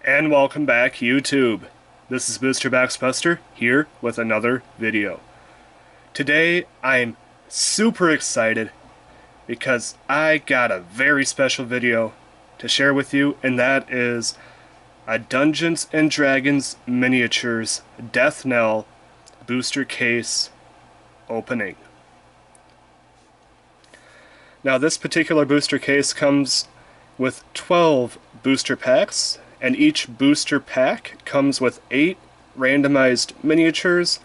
And welcome back, YouTube. This is Mr. Baxbuster here with another video. Today I'm super excited because I got a very special video to share with you, and that is a Dungeons & Dragons Miniatures Deathknell booster case opening. Now this particular booster case comes with 12 booster packs, and each booster pack comes with 8 randomized miniatures,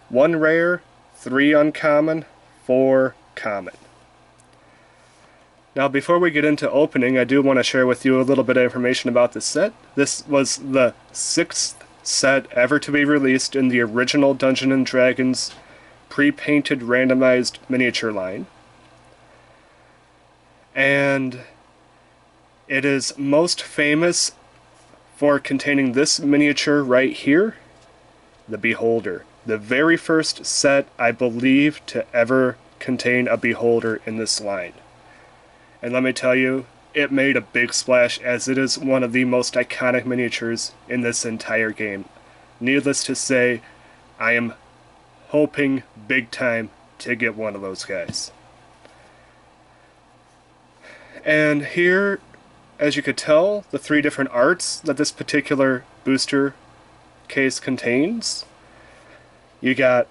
1 rare, 3 uncommon, 4 common. Now before we get into opening, I do want to share with you a little bit of information about this set. This was the 6th set ever to be released in the original Dungeons & Dragons pre-painted randomized miniature line. And it is most famous for containing this miniature right here, the Beholder. The very first set, I believe, to ever contain a Beholder in this line. And let me tell you, it made a big splash, as it is one of the most iconic miniatures in this entire game. Needless to say, I am hoping big time to get one of those guys. And here, as you could tell, the 3 different arts that this particular booster case contains. You got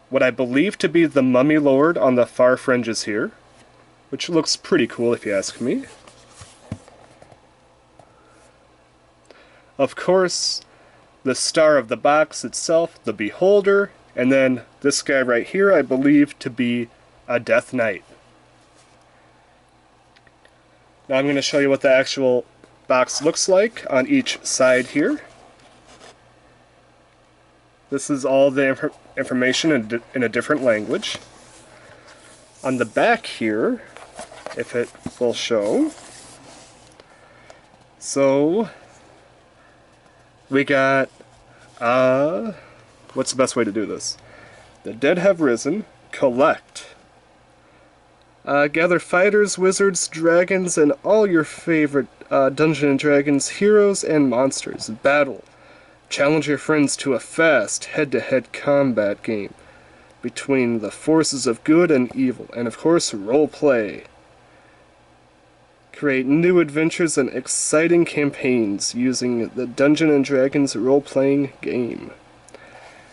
what I believe to be the Mummy Lord on the far fringes here, which looks pretty cool if you ask me. Of course, the star of the box itself, the Beholder, and then this guy right here I believe to be a Death Knight. Now I'm going to show you what the actual box looks like on each side here. This is all the information in a different language. On the back here, if it will show, so we got, what's the best way to do this? The dead have risen, collect. Gather fighters, wizards, dragons, and all your favorite Dungeons & Dragons heroes and monsters. Battle. Challenge your friends to a fast, head-to-head combat game between the forces of good and evil, and of course, role-play. Create new adventures and exciting campaigns using the Dungeons & Dragons role-playing game.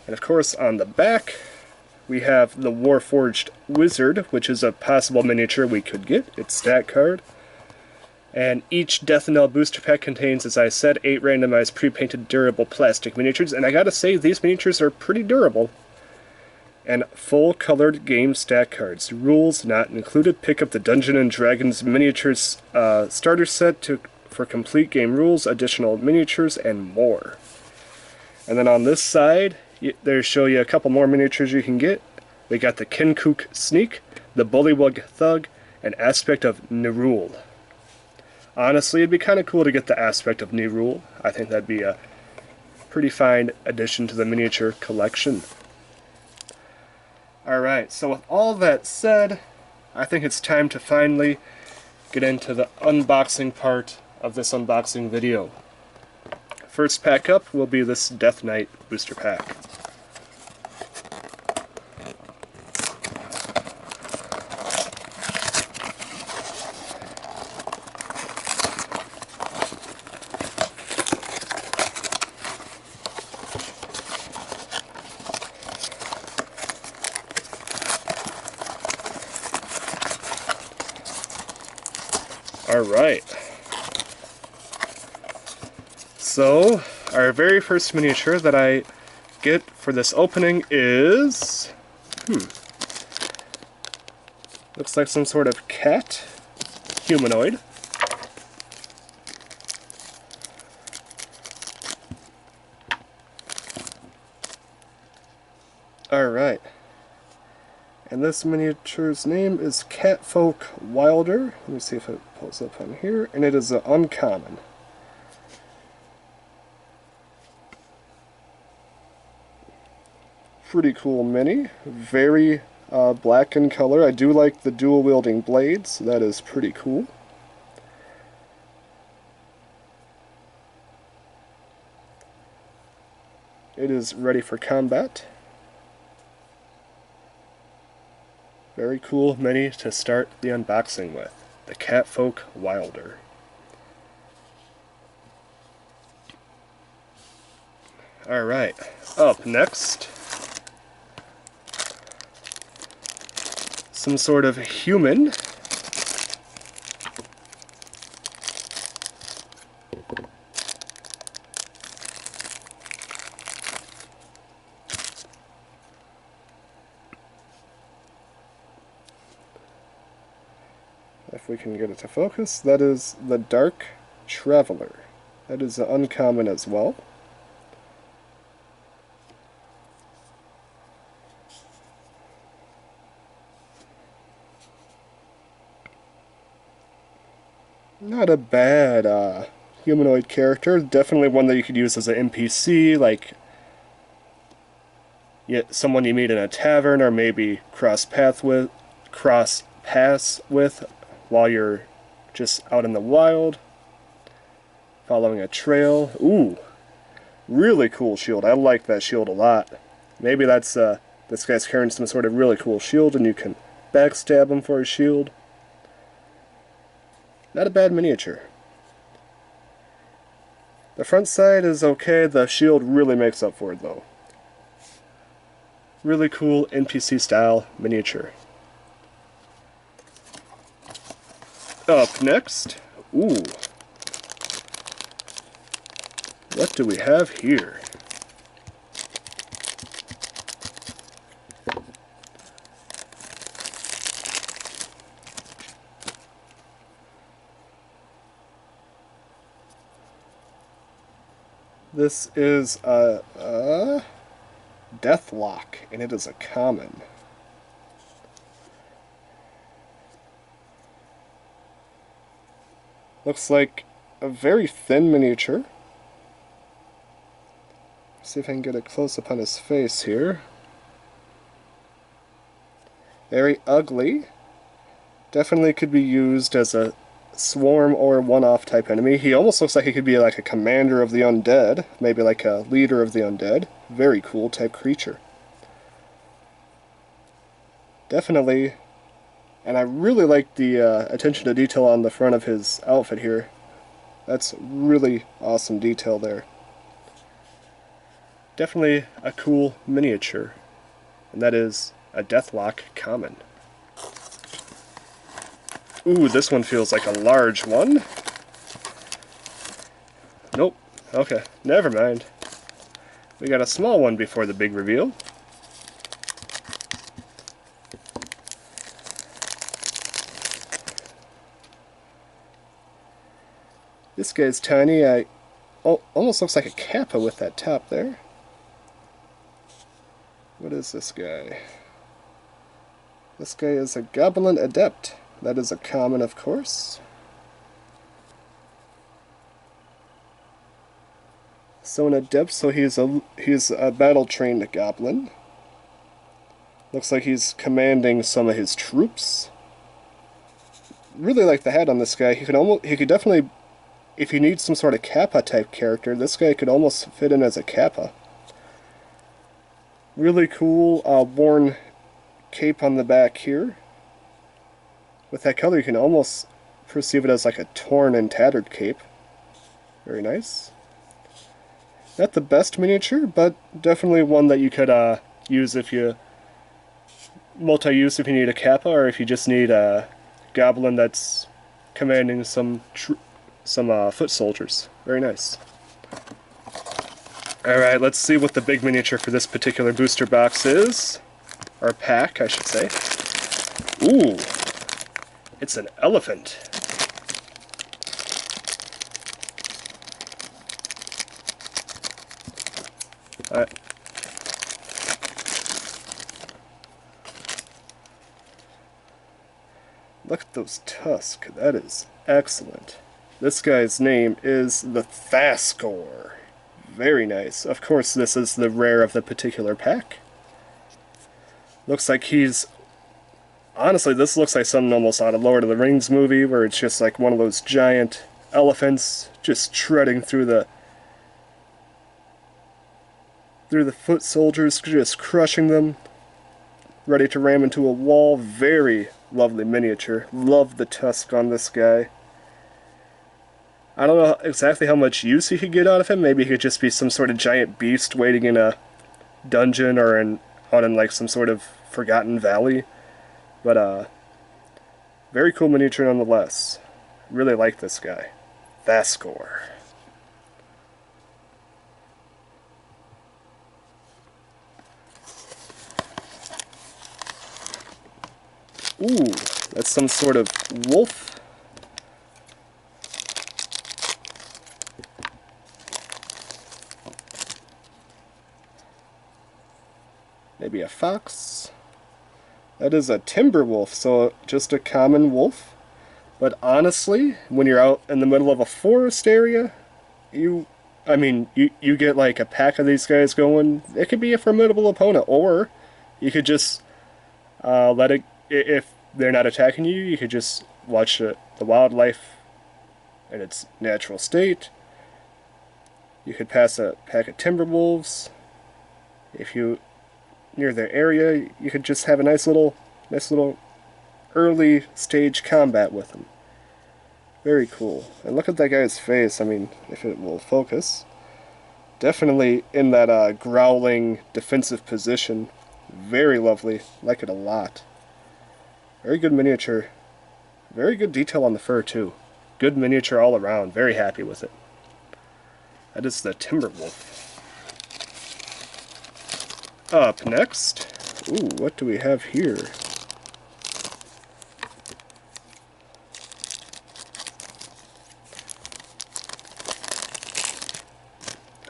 And of course, on the back, we have the Warforged Wizard, which is a possible miniature we could get. It's stat card. And each Deathknell booster pack contains, as I said, 8 randomized pre-painted durable plastic miniatures. And I gotta say, these miniatures are pretty durable. And full colored game stat cards. Rules not included. Pick up the Dungeons & Dragons miniatures starter set for complete game rules, additional miniatures, and more. And then on this side, they show you a couple more miniatures you can get. We got the Kuh Snake, the Bullywug Thug, and Aspect of Nerul. Honestly, it'd be kind of cool to get the Aspect of Nerul. I think that'd be a pretty fine addition to the miniature collection. Alright, so with all that said, I think it's time to finally get into the unboxing part of this unboxing video. First pack up will be this Death Knight booster pack. Alright. So, our very first miniature that I get for this opening is... looks like some sort of cat humanoid. Alright. And this miniature's name is Catfolk Wilder. Let me see if it pulls up on here. And it is an uncommon. Pretty cool mini. Very black in color. I do like the dual wielding blades. That is pretty cool. it is ready for combat. Very cool mini to start the unboxing with. The Catfolk Wilder. Alright, up next, some sort of human. If we can get it to focus, that is the Dark Traveler. That is uncommon as well. Not a bad humanoid character. Definitely one that you could use as an NPC, like someone you meet in a tavern, or maybe cross paths with while you're just out in the wild, following a trail. Ooh, really cool shield. I like that shield a lot. Maybe that's this guy's carrying some sort of really cool shield, and you can backstab him for his shield. Not a bad miniature. The front side is okay, the shield really makes up for it though. Really cool NPC style miniature. Up next, ooh, what do we have here? This is a Deathlok, and it is a common. Looks like a very thin miniature. See if I can get a close-up on his face here. Very ugly. Definitely could be used as a swarm or one-off type enemy. He almost looks like he could be like a commander of the undead, maybe like a leader of the undead. Very cool type creature. Definitely. And I really like the attention to detail on the front of his outfit here. That's really awesome detail there. Definitely a cool miniature. And that is a Deathlok common. Ooh, this one feels like a large one. Nope. Okay, never mind. We got a small one before the big reveal. This guy's tiny. Almost looks like a kappa with that top there. What is this guy? This guy is a Goblin Adept. That is a common, of course. So an Adept, so he's a battle-trained Goblin. Looks like he's commanding some of his troops. Really like the hat on this guy. He could definitely, if you need some sort of Kappa type character, this guy could almost fit in as a Kappa. Really cool worn cape on the back here. With that color, you can almost perceive it as like a torn and tattered cape. Very nice. Not the best miniature, but definitely one that you could use if you multi-use if you need a Kappa, or if you just need a Goblin that's commanding some foot soldiers. Very nice. Alright, let's see what the big miniature for this particular booster box is. Or pack, I should say. Ooh! It's an elephant. Look at those tusks. That is excellent. This guy's name is the Thaskor. Very nice. Of course, this is the rare of the particular pack. Looks like he's... Honestly, this looks like something almost out of Lord of the Rings movie, where it's just like one of those giant elephants just treading through the through the foot soldiers, just crushing them, ready to ram into a wall. Very lovely miniature. Love the tusk on this guy. I don't know exactly how much use you could get out of him. Maybe he could just be some sort of giant beast waiting in a dungeon or out in like some sort of forgotten valley. But very cool miniature nonetheless. Really like this guy. Vascor. Ooh, that's some sort of wolf. Maybe a fox. That is a timber wolf, so just a common wolf. But honestly, when you're out in the middle of a forest area, you get like a pack of these guys going, it could be a formidable opponent. Or you could just let it, if they're not attacking you, you could just watch the wildlife in its natural state. You could pass a pack of timber wolves. If you near their area, you could just have a nice little early stage combat with them. Very cool. And look at that guy's face. I mean, if it will focus. Definitely in that growling defensive position. Very lovely. Like it a lot. Very good miniature. Very good detail on the fur too. Good miniature all around. Very happy with it. That is the Timberwolf. Up next, ooh, what do we have here?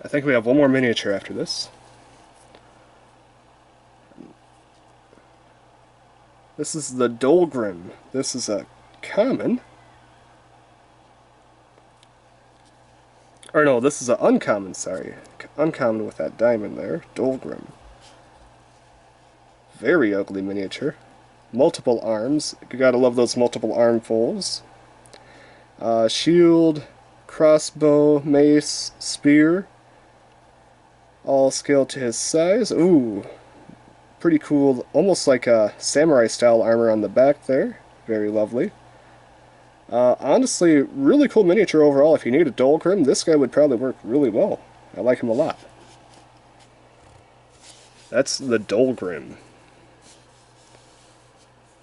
I think we have one more miniature after this. This is the Doldrum. This is a common. Or no, this is an uncommon, sorry. Uncommon with that diamond there. Doldrum. Very ugly miniature. Multiple arms. You gotta love those multiple armfuls. Shield, crossbow, mace, spear. All scaled to his size. Ooh. Pretty cool. Almost like a samurai style armor on the back there. Very lovely. Honestly, really cool miniature overall. If you need a Doldrum, this guy would probably work really well. I like him a lot. That's the Doldrum.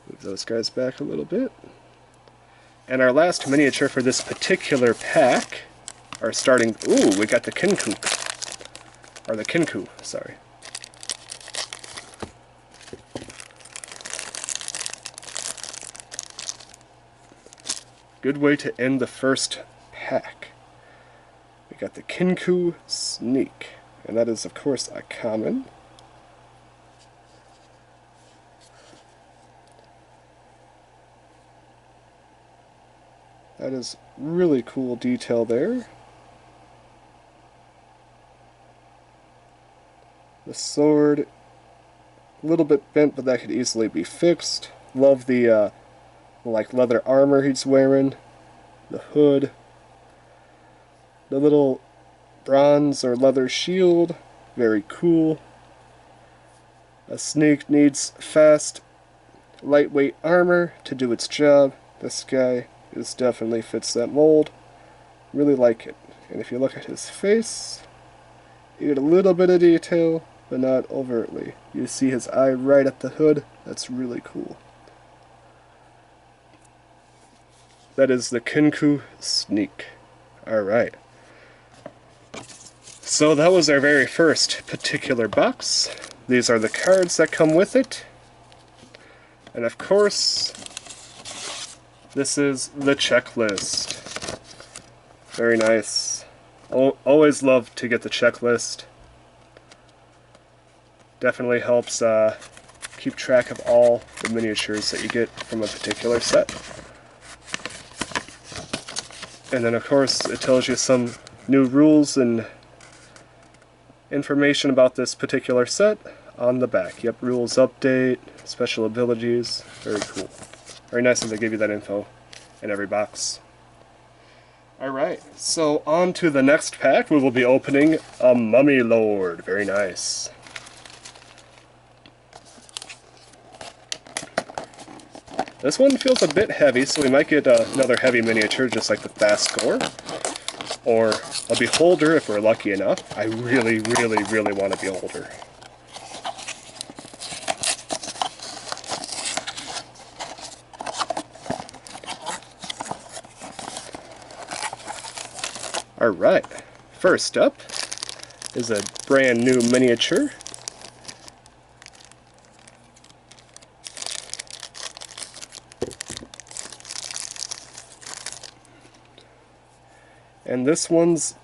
Move those guys back a little bit. And our last miniature for this particular pack are starting... Ooh, we got the Kinkook. Or the Kinku, sorry. Good way to end the first pack. We got the Kuh Snake. And that is, of course, a common. That is really cool detail there. The sword, a little bit bent, but that could easily be fixed. Love the like leather armor he's wearing, the hood, the little bronze or leather shield, very cool. A snake needs fast, lightweight armor to do its job. This guy definitely fits that mold. Really like it. And if you look at his face, you get a little bit of detail, but not overtly. You see his eye right at the hood. That's really cool. That is the Kuh Snake. Alright. So that was our very first particular box. These are the cards that come with it. And of course, this is the checklist. Very nice. Always love to get the checklist. Definitely helps keep track of all the miniatures that you get from a particular set. And then of course it tells you some new rules and information about this particular set on the back. Yep, rules update, special abilities, very cool. Very nice that they give you that info in every box. Alright, so on to the next pack. We will be opening a Mummy Lord. Very nice. This one feels a bit heavy, so we might get another heavy miniature just like the Fast Gore. Or a Beholder if we're lucky enough. I really, really, really want a Beholder. Alright, first up is a brand new miniature. And this one's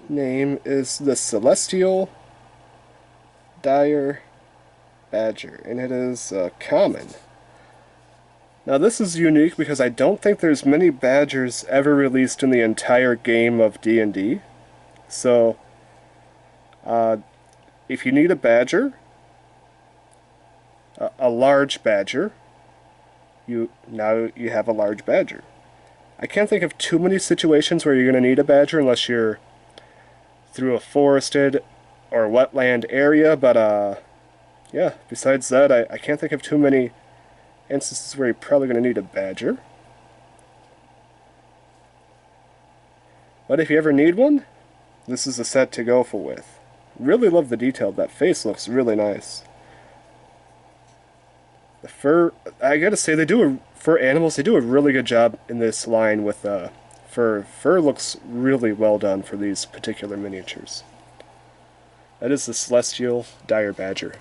name is the Celestial Dyer Badger, and it is common. Now this is unique because I don't think there's many badgers ever released in the entire game of D&D. So, if you need a badger, a large badger, now you have a large badger. I can't think of too many situations where you're going to need a badger unless you're through a forested or wetland area, but yeah, besides that, I can't think of too many instances where you're probably going to need a badger. But if you ever need one, this is a set to go for with. Really love the detail. That face looks really nice. The fur, I gotta say, for animals, they do a really good job in this line with fur. Fur looks really well done for these particular miniatures. That is the Celestial Dyer Badger.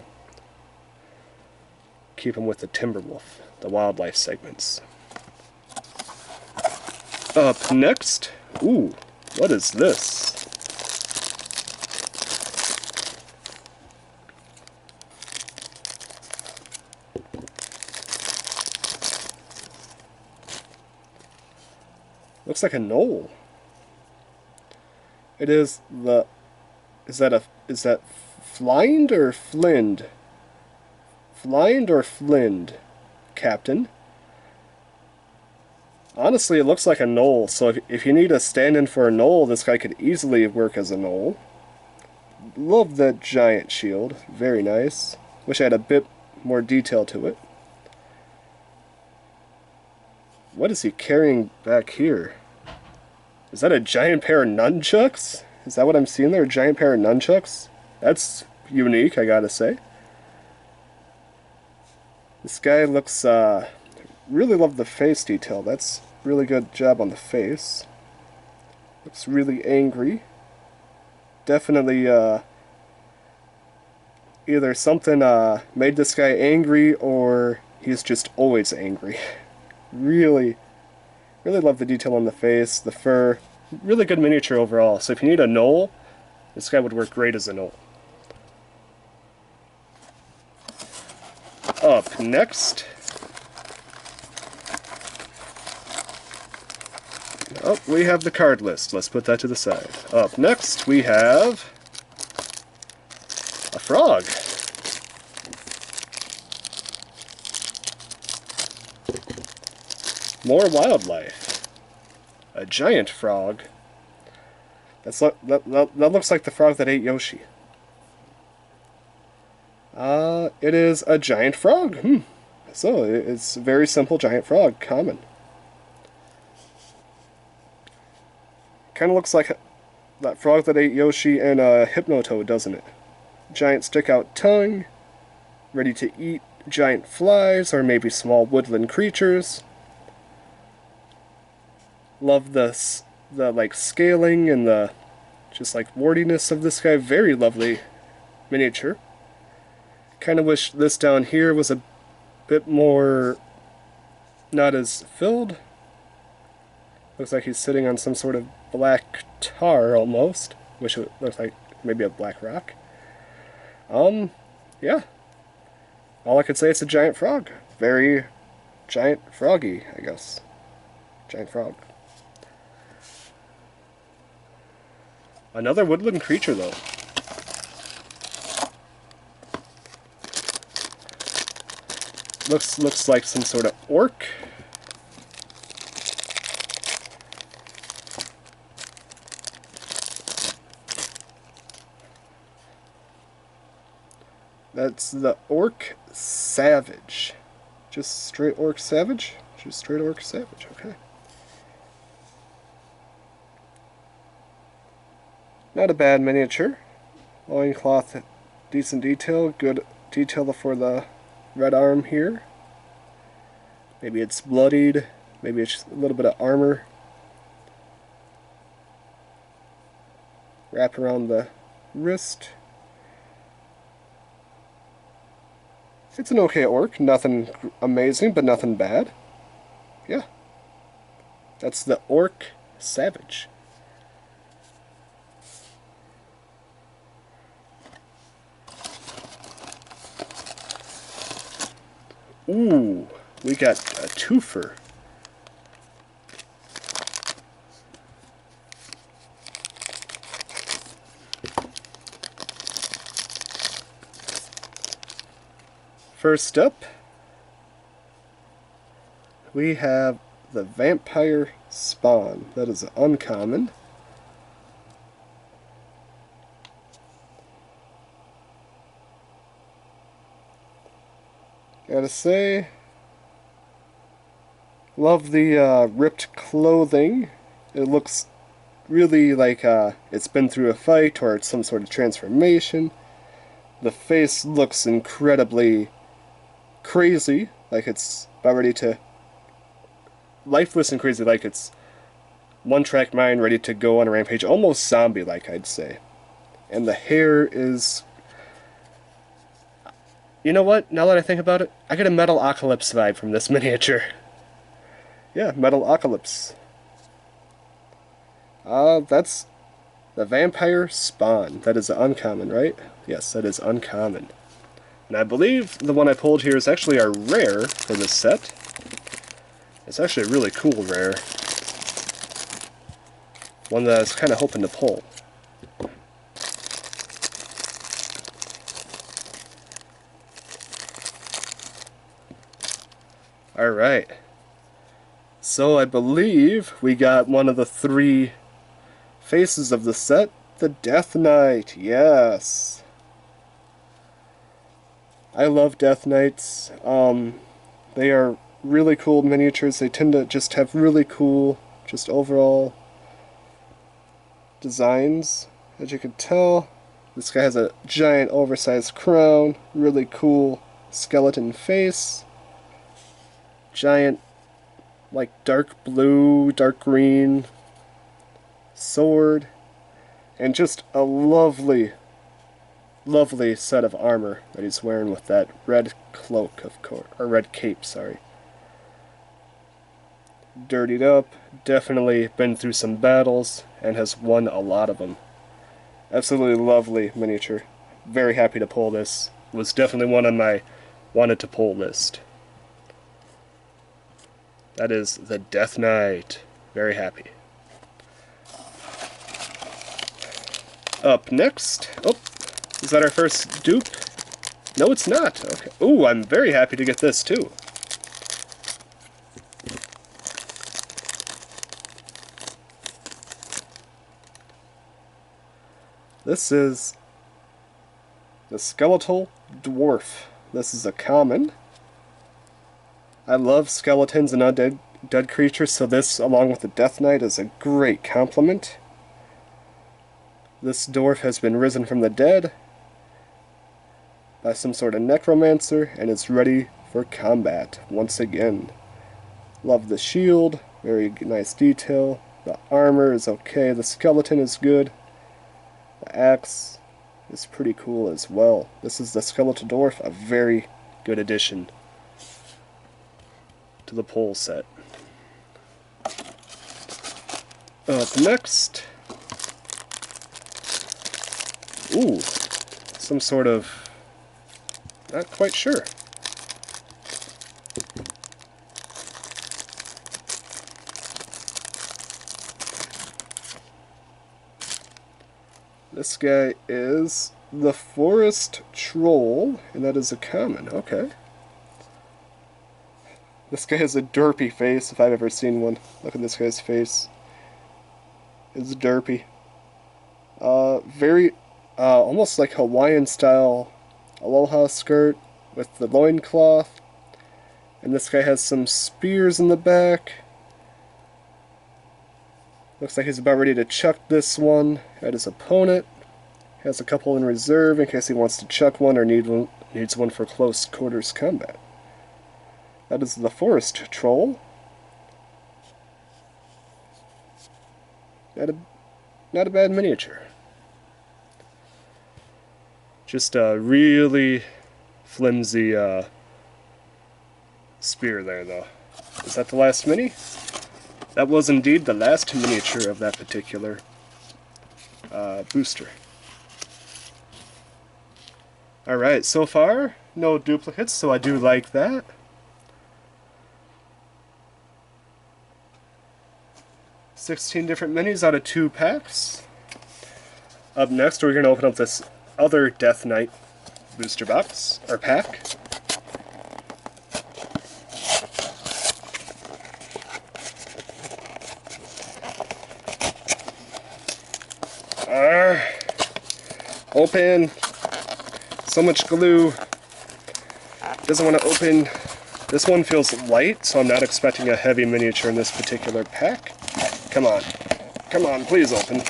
Keep him with the Timberwolf, the wildlife segments. Up next, ooh, what is this? Looks like a knoll. It is the... Is that Flind or Flind? Flind or Flind, Captain? Honestly, it looks like a knoll, so if you need a stand-in for a knoll, this guy could easily work as a knoll. Love that giant shield. Very nice. Wish I had a bit more detail to it. What is he carrying back here? Is that a giant pair of nunchucks? Is that what I'm seeing there? A giant pair of nunchucks? That's unique, I gotta say. This guy looks, really love the face detail. That's really good job on the face. Looks really angry. Definitely, either something, made this guy angry, or he's just always angry. Really love the detail on the face, the fur. Really good miniature overall. So if you need a knoll, this guy would work great as a knoll. Up next, we have the card list. Let's put that to the side. Up next, we have a frog. More wildlife. A giant frog. That looks like the frog that ate Yoshi. It is a giant frog. So, it's a very simple giant frog. Common. Kind of looks like that frog that ate Yoshi and Hypnotoad, doesn't it? Giant stick-out tongue. Ready to eat giant flies, or maybe small woodland creatures. Love the like scaling and the just like wardiness of this guy. Very lovely miniature. Kind of wish this down here was a bit more not as filled. Looks like he's sitting on some sort of black tar almost. Wish it looked like maybe a black rock. Yeah. All I could say is a giant frog. Very giant froggy, I guess. Giant frog. Another woodland creature, though. Looks like some sort of orc. That's the Orc Savage. Just straight Orc Savage? Just straight Orc Savage, okay. Not a bad miniature. Loincloth, decent detail. Good detail for the red arm here. Maybe it's bloodied. Maybe it's a little bit of armor. Wrap around the wrist. It's an okay orc. Nothing amazing, but nothing bad. Yeah. That's the Orc Savage. Ooh, we got a twofer. First up, we have the Vampire Spawn. That is uncommon. Gotta say, love the ripped clothing. It looks really like it's been through a fight or it's some sort of transformation. The face looks incredibly crazy, like it's about ready to... lifeless and crazy, like it's one-track mind ready to go on a rampage. Almost zombie-like, I'd say. And the hair is... You know what? Now that I think about it, I get a Metalocalypse vibe from this miniature. Yeah, Metalocalypse. That's the Vampire Spawn. That is uncommon, right? Yes, that is uncommon. And I believe the one I pulled here is actually a rare for this set. It's actually a really cool rare. One that I was kind of hoping to pull. Alright. So I believe we got one of the three faces of the set. The Death Knight, yes. I love Death Knights. They are really cool miniatures. They tend to just have really cool, just overall designs. As you can tell, this guy has a giant oversized crown, really cool skeleton face. Giant, like dark blue, dark green sword, and just a lovely, lovely set of armor that he's wearing with that red cloak, of course, or red cape, sorry. Dirtied up, definitely been through some battles, and has won a lot of them. Absolutely lovely miniature. Very happy to pull this. Was definitely one on my wanted to pull list. That is the Death Knight. Very happy. Up next... Oh, is that our first dupe? No, it's not. Okay. Ooh, I'm very happy to get this, too. This is the Skeletal Dwarf. This is a common. I love skeletons and undead creatures, so this, along with the Death Knight, is a great complement. This dwarf has been risen from the dead by some sort of necromancer, and is ready for combat once again. Love the shield, very nice detail. The armor is okay, the skeleton is good. The axe is pretty cool as well. This is the Skeletal Dwarf, a very good addition to the pole set. Up next, ooh, some sort of, not quite sure. This guy is the Forest Troll, and that is a common, okay. This guy has a derpy face, if I've ever seen one. Look at this guy's face. It's derpy. Very, almost like Hawaiian style aloha skirt with the loincloth. And this guy has some spears in the back. Looks like he's about ready to chuck this one at his opponent. Has a couple in reserve in case he wants to chuck one or needs one for close quarters combat. That is the Forest Troll. Not a bad miniature. Just a really flimsy spear there, though. Is that the last mini? That was indeed the last miniature of that particular booster. Alright, so far, no duplicates, so I do like that. $16 different minis out of 2 packs. Up next, we're going to open up this other Death Knight booster box, or pack. Open. So much glue. Doesn't want to open. This one feels light, so I'm not expecting a heavy miniature in this particular pack. Come on. Come on, please open.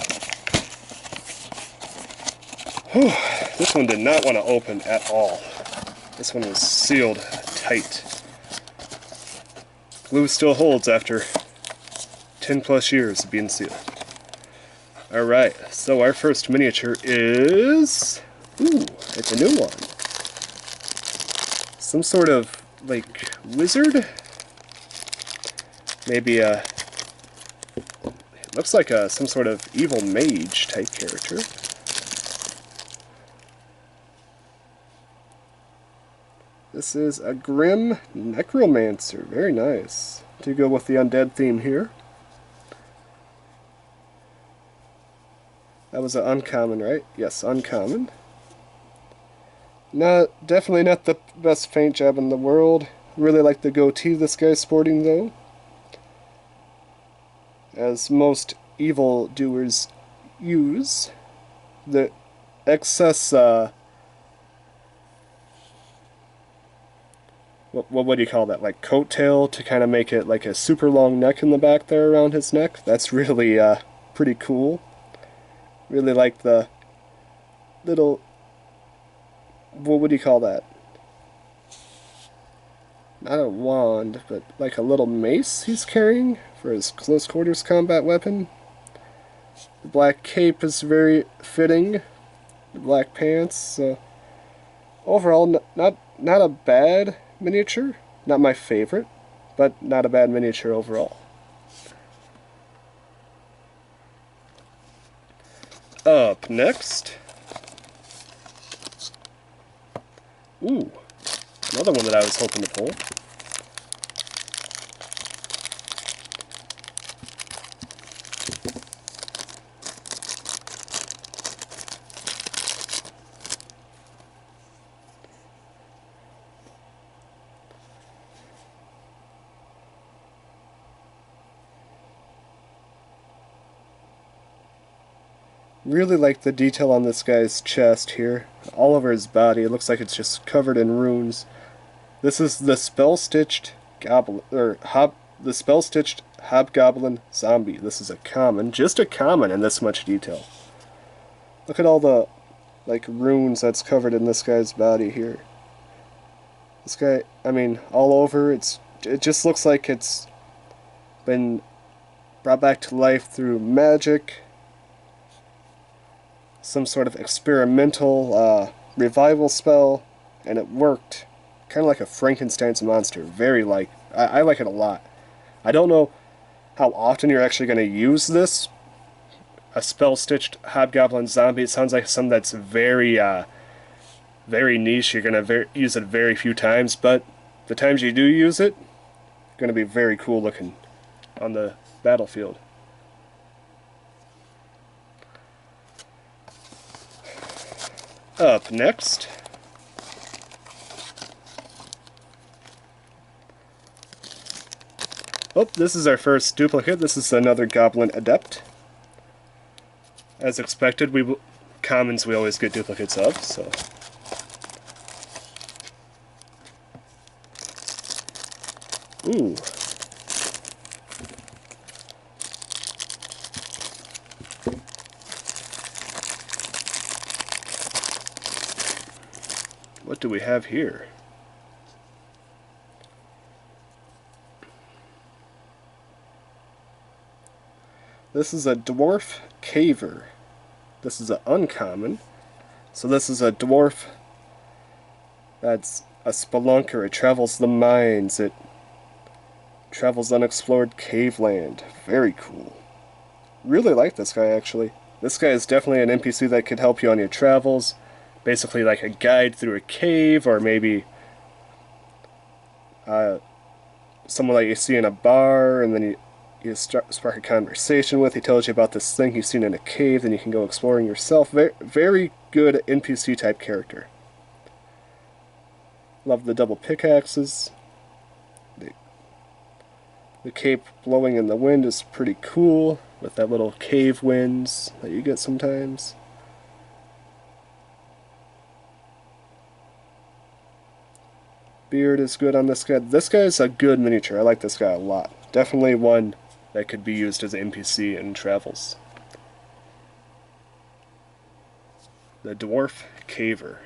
Whew. This one did not want to open at all. This one was sealed tight. Glue still holds after 10 plus years of being sealed. Alright, so our first miniature is... Ooh, it's a new one. Some sort of, like, wizard? Maybe a... It looks like some sort of evil mage type character. This is a Grim Necromancer. Very nice. To go with the Undead theme here. That was an uncommon, right? Yes, uncommon. Definitely not the best paint job in the world. Really like the goatee this guy's sporting, though. As most evil doers use. The excess, what do you call that? Like coattail to kind of make it like a super long neck in the back there around his neck. That's really, pretty cool. Really like the little, what would you call that? Not a wand, but like a little mace he's carrying for his close quarters combat weapon. The black cape is very fitting. The black pants. So overall, not a bad miniature. Not my favorite, but not a bad miniature overall. Up next, ooh, another one that I was hoping to pull. Really like the detail on this guy's chest here. All over his body, it looks like it's just covered in runes. This is the spell-stitched goblin, the spell-stitched Hobgoblin zombie. This is a common, just a common in this much detail. Look at all the, like, runes that's covered in this guy's body here. This guy, I mean, all over, it just looks like it's been brought back to life through magic. Some sort of experimental revival spell, and it worked. Kind of like a Frankenstein's monster. I like it a lot. I don't know how often you're actually going to use this. A spell-stitched Hobgoblin zombie. It sounds like something that's very, very niche. You're going to use it very few times, but the times you do use it, going to be very cool looking on the battlefield. Up next, oh, this is our first duplicate. This is another Goblin Adept. As expected, commons we always get duplicates of, so Ooh. What do we have here? This is a Dwarf Caver. This is an uncommon. So this is a dwarf that's a spelunker. It travels the mines. It travels unexplored cave land. Very cool. Really like this guy, actually. This guy is definitely an NPC that could help you on your travels. Basically like a guide through a cave, or maybe someone that you see in a bar, and then you spark a conversation with. He tells you about this thing he's seen in a cave, then you can go exploring yourself. Very good NPC type character. Love the double pickaxes. The cape blowing in the wind is pretty cool, with that little cave winds that you get sometimes. Beard is good on this guy. This guy is a good miniature. I like this guy a lot. Definitely one that could be used as an NPC in travels. The Dwarf Caver.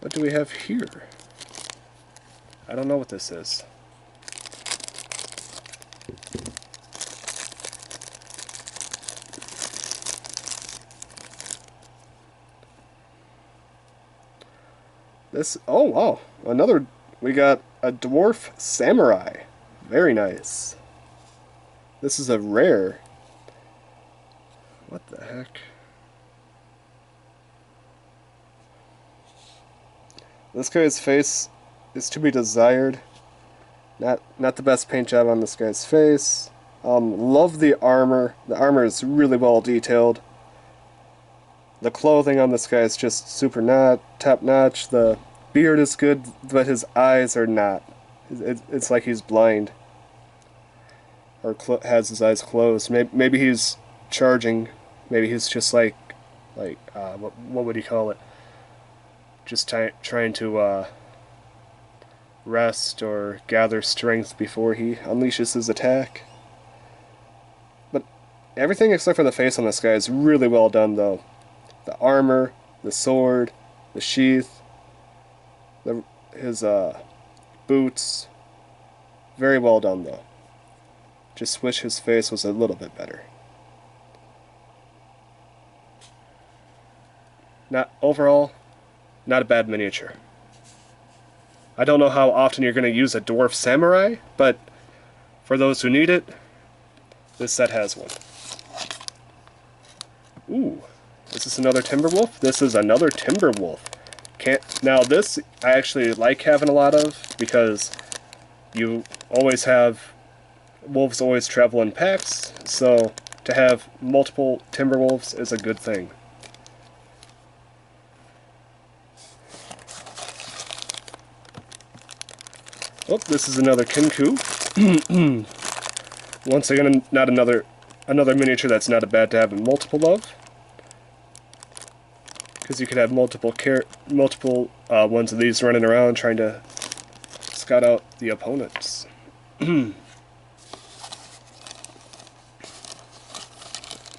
What do we have here? I don't know what this is. Oh wow, we got a Dwarf Samurai. Very nice. This is a rare. What the heck? This guy's face is to be desired. Not the best paint job on this guy's face. Love the armor. The armor is really well detailed. The clothing on this guy is just super top notch. The beard is good, but his eyes are not. It's like he's blind, or has his eyes closed. Maybe he's charging. Maybe he's just like what would you call it? Just trying to rest or gather strength before he unleashes his attack. But everything except for the face on this guy is really well done, though. The armor, the sword, the sheath, his boots. Very well done, though. Just wish his face was a little bit better. Overall, not a bad miniature. I don't know how often you're going to use a Dwarf Samurai, but for those who need it, this set has one. Ooh. Is this another Timberwolf? This is another Timberwolf. Now this I actually like having a lot of, because you always have wolves always travel in packs, so to have multiple Timberwolves is a good thing. Oh, this is another Kinku. Once again, not another miniature that's not bad to have multiple of. Because you could have multiple ones of these running around trying to scout out the opponents.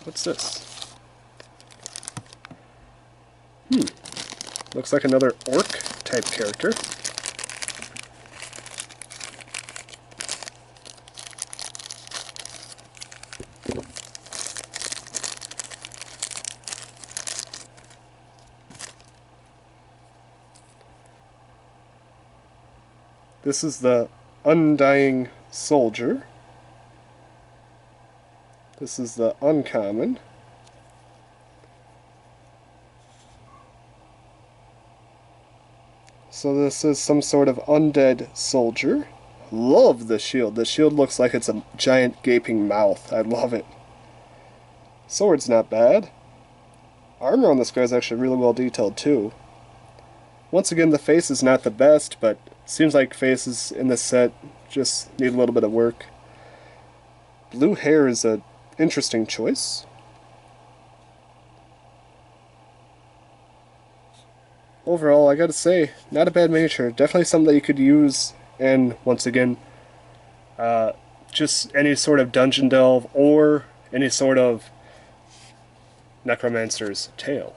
What's this? Looks like another orc type character. This is the Unyielding Soldier. This is the uncommon. So this is some sort of undead soldier. Love the shield. The shield looks like it's a giant gaping mouth. I love it. Sword's not bad. Armor on this guy is actually really well detailed too. Once again, the face is not the best, but seems like faces in this set just need a little bit of work. Blue hair is an interesting choice. overall, I gotta say, not a bad miniature. Definitely something that you could use, and once again, just any sort of dungeon delve or any sort of Necromancer's tale.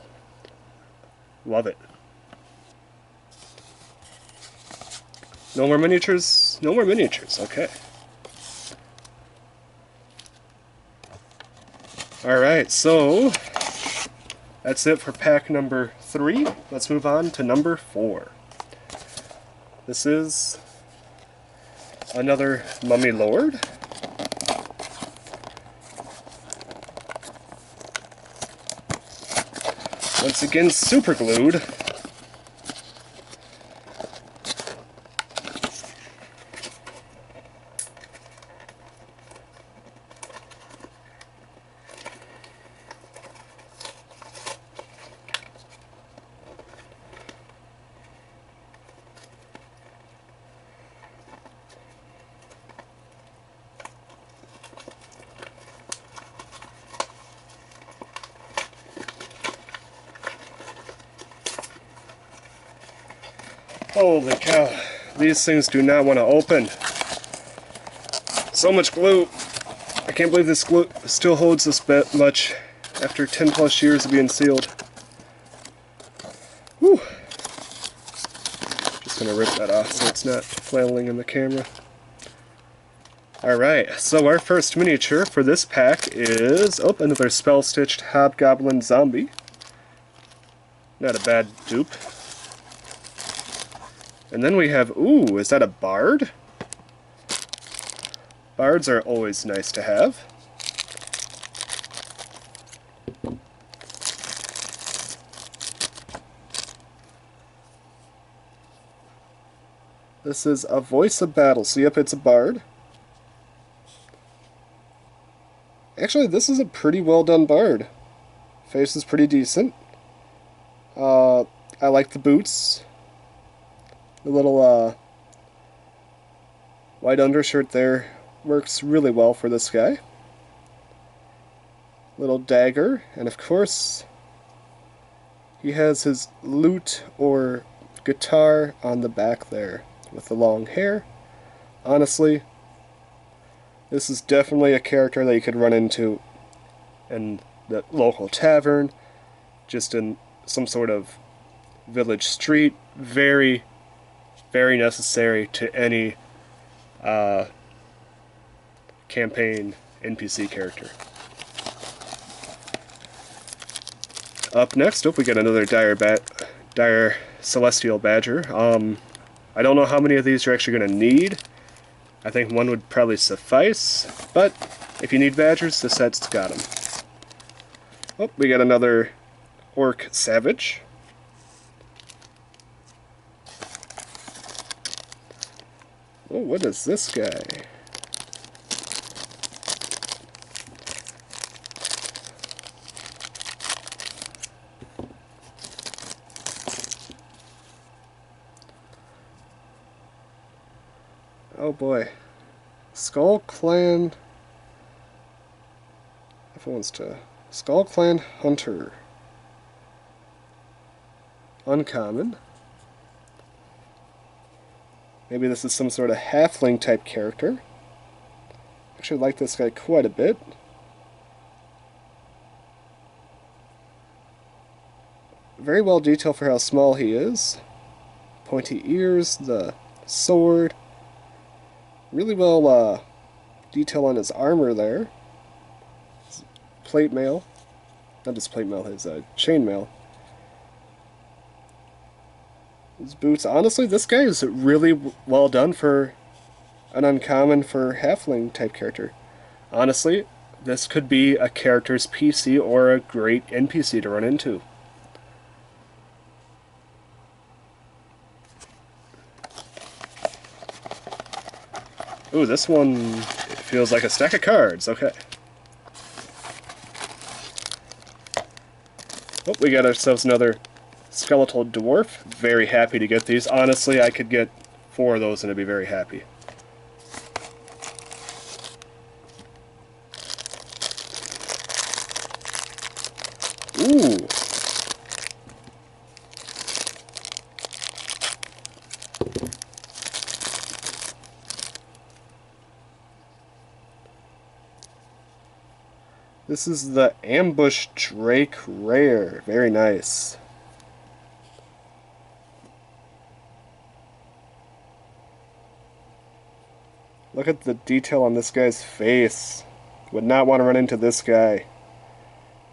Love it. No more miniatures? No more miniatures, okay. Alright, so that's it for pack number 3. Let's move on to number 4. This is another Mummy Lord. Once again, super glued. Holy cow, these things do not want to open. So much glue. I can't believe this glue still holds this bit much after 10 plus years of being sealed. Whew. Just gonna rip that off so it's not flailing in the camera. Alright, so our first miniature for this pack is, oh, another spell-stitched Hobgoblin zombie. Not a bad dupe. And then we have, ooh, is that a bard? Bards are always nice to have. This is a voice of battle, so yep, it's a bard. Actually, this is a pretty well done bard. Face is pretty decent. I like the boots. The little white undershirt there works really well for this guy. Little dagger, and of course he has his lute or guitar on the back there with the long hair. Honestly, this is definitely a character that you could run into in the local tavern, just in some sort of village street. Very, very necessary to any campaign NPC character. Up next, we got another Dyer Celestial Badger. I don't know how many of these you're actually going to need. I think one would probably suffice, but if you need badgers, this set's got them. Oh, we got another Orc Savage. Oh, what is this guy? Oh boy. Skull Clan. If it wants to. Skull Clan Hunter. Uncommon. Maybe this is some sort of halfling type character. Actually like this guy quite a bit. Very well detailed for how small he is. Pointy ears, the sword. Really well detail on his armor there. His plate mail. Not his plate mail, his chain mail. His boots. Honestly, this guy is really well done for an uncommon for halfling type character. Honestly, this could be a character's PC or a great NPC to run into. Ooh, this one feels like a stack of cards. Okay. Oh, we got ourselves another Skeletal Dwarf. Very happy to get these. Honestly, I could get 4 of those and I'd be very happy. Ooh. This is the Ambush Drake Rare. Very nice. Look at the detail on this guy's face. Would not want to run into this guy.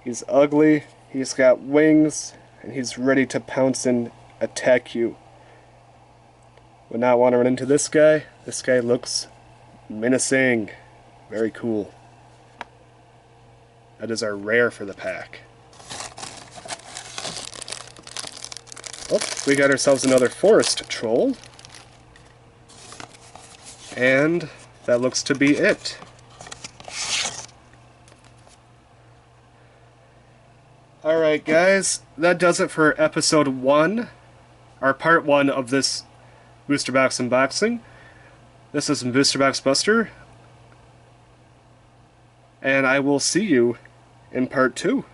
He's ugly, he's got wings, and he's ready to pounce and attack you. Would not want to run into this guy. This guy looks menacing. Very cool. That is our rare for the pack. Oh, we got ourselves another forest troll. And that looks to be it. Alright guys, that does it for episode 1, or part 1 of this Booster Box unboxing. This is Booster Box Buster, and I will see you in part 2.